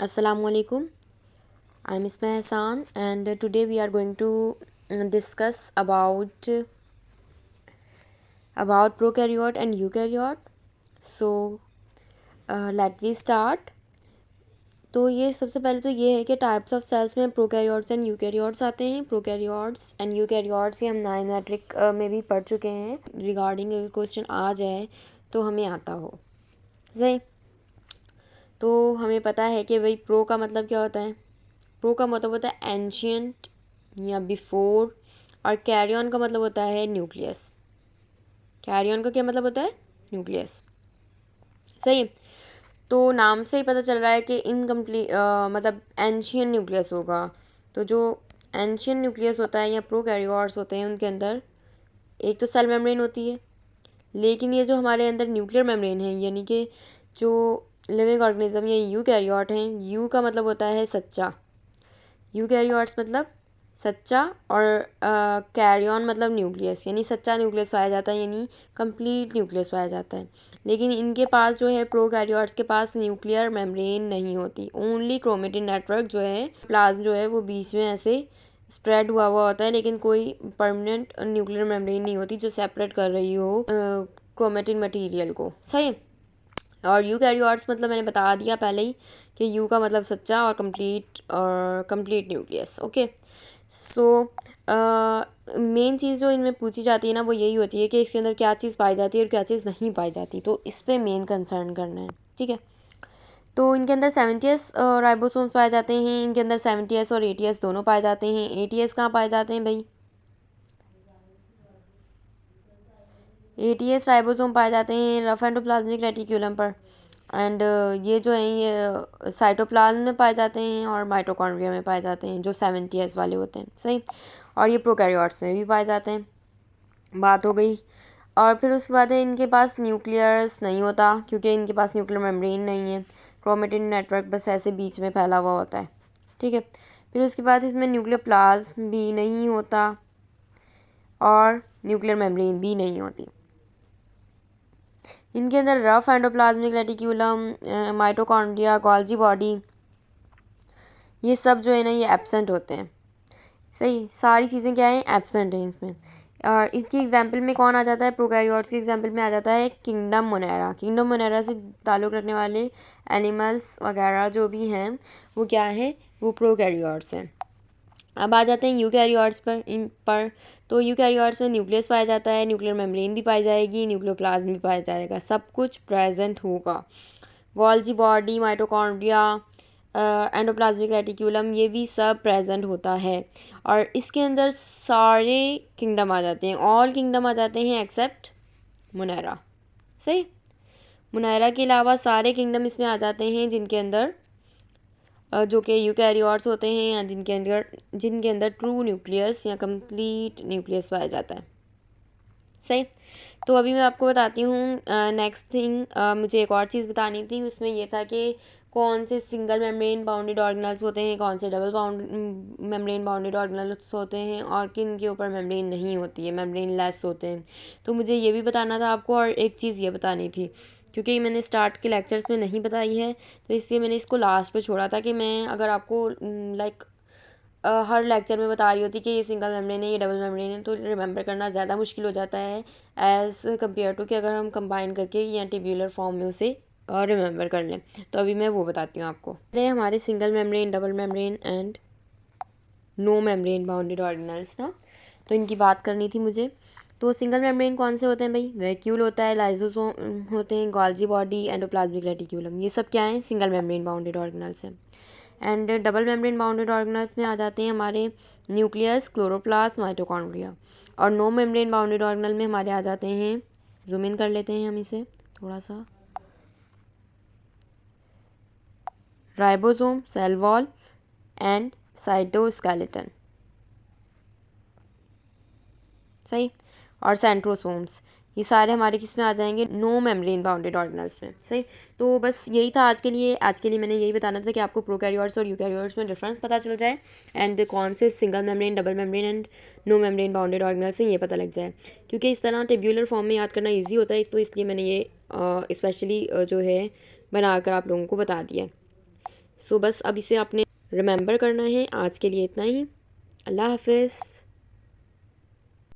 Assalamualaikum. I'm Isma Hassan, and today we are going to discuss about prokaryote and eukaryote. So let we start. तो ये सबसे पहले तो ये है कि टाइप्स ऑफ सेल्स में प्रोकैरियोट्स एंड यूकैरियोट्स आते हैं। प्रोकैरियोट्स एंड यूकैरियोट्स ये हम 9 मैट्रिक में भी पढ़ चुके हैं। रिगार्डिंग अगर क्वेश्चन आ जाए तो हमें आता हो सही। तो हमें पता है कि भाई प्रो का मतलब क्या होता है। प्रो का मतलब होता है एंशियंट या बिफोर, और कैरियन का मतलब होता है न्यूक्लियस। कैरियन का क्या मतलब होता है? न्यूक्लियस। सही। तो नाम से ही पता चल रहा है कि इनकम्प्लीट मतलब एंशियन न्यूक्लियस होगा। तो जो एंशियन न्यूक्लियस होता है या प्रोकैरियोट्स होते हैं उनके अंदर एक तो सेल मेम्ब्रेन होती है, लेकिन ये जो हमारे अंदर न्यूक्लियर मेम्ब्रेन है यानी कि जो लिविंग ऑर्गेनिज्म या यूकैरियोट हैं, यू का मतलब होता है सच्चा। यूकैरियोट्स मतलब सच्चा, और कैरियन मतलब न्यूक्लियस यानी सच्चा न्यूक्लियस पाया जाता है, यानी कंप्लीट न्यूक्लियस पाया जाता है। लेकिन इनके पास जो है प्रोकैरियोट्स के पास न्यूक्लियर मेम्ब्रेन नहीं होती, ओनली क्रोमेटिन नेटवर्क जो है, प्लाज्म जो है वो बीच में ऐसे स्प्रेड हुआ हुआ होता है, लेकिन कोई परमानेंट न्यूक्लियर मेम्ब्रेन नहीं होती जो सेपरेट कर रही हो क्रोमेटिन मटेरियल को। सही। और यूकैरियोट्स मतलब मैंने बता दिया पहले ही कि यू का मतलब सच्चा और complete nucleus. Okay. So main चीज़ जो इनमें पूछी जाती है ना वो यही होती है कि इसके अंदर क्या चीज़ पाई जाती है और क्या चीज़ नहीं पाई जाती, तो इस पर मेन कंसर्न करना है। ठीक है। तो इनके अंदर 70s राइबोसोम्स पाए जाते हैं। इनके अंदर 70s और 80s दोनों पाए जाते हैं। 80s कहाँ पाए जाते हैं भाई? 80s राइबोसोम पाए जाते हैं रफ एंडोप्लाज्मिक रेटिक्यूलम पर, एंड ये जो हैं ये साइटोप्लाज्म में पाए जाते हैं और माइटोकॉन्ड्रिया में पाए जाते हैं जो 70s वाले होते हैं। सही। और ये प्रोकैरियोट्स में भी पाए जाते हैं। बात हो गई। और फिर उसके बाद है इनके पास न्यूक्लियस नहीं होता क्योंकि इनके पास न्यूक्लियर मेम्ब्रेन नहीं है, क्रोमेटिन नेटवर्क बस ऐसे बीच में फैला हुआ होता है। ठीक है। फिर उसके बाद इसमें न्यूक्लियर प्लाज्म भी नहीं होता और न्यूक्लियर मेम्ब्रेन भी नहीं होती। इनके अंदर rough endoplasmic reticulum, mitochondria, Golgi body, ये सब जो है ना ये एब्सेंट होते हैं। सही। सारी चीज़ें क्या हैं? एब्सेंट हैं इसमें। और इसकी एग्जांपल में कौन आ जाता है? प्रोकैरियोट्स की एग्जांपल में आ जाता है किंगडम मोनेरा। किंगडम मोनेरा से ताल्लुक़ रखने वाले एनिमल्स वगैरह जो भी हैं वो क्या है? वो प्रोकैरियोट्स हैं। अब आ जाते हैं यूकैरियोट्स पर। तो यूकैरियोट्स में न्यूक्लियस पाया जाता है, न्यूक्लियर मेम्ब्रेन भी पाई जाएगी, न्यूक्लियोप्लाज्म भी पाया जाएगा, सब कुछ प्रेजेंट होगा। Golgi body, mitochondria, endoplasmic reticulum, ये भी सब प्रेजेंट होता है। और इसके अंदर सारे किंगडम आ जाते हैं, ऑल किंगडम आ जाते हैं एक्सेप्ट मुनैरा। सही। मुनैरा के अलावा सारे किंगडम इसमें आ जाते हैं जिनके अंदर जो कि यूकैरियोट्स होते हैं या जिनके अंदर ट्रू न्यूक्लियस या कंप्लीट न्यूक्लियस पाया जाता है। सही। तो अभी मैं आपको बताती हूँ नेक्स्ट थिंग। मुझे एक और चीज़ बतानी थी, उसमें ये था कि कौन से सिंगल मेम्ब्रेन बाउंडेड ऑर्गेनल्स होते हैं, कौन से डबल मेम्ब्रेन बाउंडेड ऑर्गेनल्स होते हैं, और किन के ऊपर मेम्ब्रेन नहीं होती है, मेम्ब्रेन लेस होते हैं। तो मुझे ये भी बताना था आपको, और एक चीज़ ये बतानी थी क्योंकि मैंने स्टार्ट के लेक्चर्स में नहीं बताई है, तो इसलिए मैंने इसको लास्ट पे छोड़ा था कि मैं अगर आपको लाइक हर लेक्चर में बता रही होती कि ये सिंगल मेम्ब्रेन है, ये डबल मेम्ब्रेन है, तो रिमेंबर करना ज़्यादा मुश्किल हो जाता है एज़ कम्पेयर टू कि अगर हम कंबाइन करके या टेब्यूलर फॉर्म में उसे रिमेंबर कर लें। तो अभी मैं वो बताती हूँ आपको। पहले हमारे single membrane, double membrane and no membrane bounded organelles ना, तो इनकी बात करनी थी मुझे। तो सिंगल मेम्ब्रेन कौन से होते हैं भाई? वैक्यूल होता है, लाइसोसोम होते हैं, गोल्जी बॉडी, एंडोप्लाज्मिक रेटिक्यूलम, ये सब क्या हैं? सिंगल मेम्ब्रेन बाउंडेड ऑर्गेनल्स हैं। And double membrane bounded organelles में आ जाते हैं हमारे न्यूक्लियस, क्लोरोप्लास्ट, माइटोकॉन्ड्रिया। और नो मेम्ब्रेन बाउंडेड ऑर्गेनल में हमारे आ जाते हैं, जूम इन कर लेते हैं हम इसे थोड़ा सा, ribosome, cell wall and cytoskeleton. सही। और सेंट्रोसोम्स, ये सारे हमारे किस में आ जाएंगे? नो मेम्ब्रेन बाउंडेड ऑर्गेनल्स में। सही। तो बस यही था आज के लिए मैंने यही बताना था कि आपको प्रोकैरियोट्स और यूकैरियोट्स में डिफरेंस पता चल जाए, एंड कौन से single membrane, double membrane and no membrane bounded organelles हैं ये पता लग जाए, क्योंकि इस तरह टेब्यूलर फॉर्म में याद करना ईजी होता है, तो इसलिए मैंने ये स्पेशली जो है बनाकर आप लोगों को बता दिया। सो बस अब इसे आपने रिमेंबर करना है। आज के लिए इतना ही। अल्लाह हाफिज़।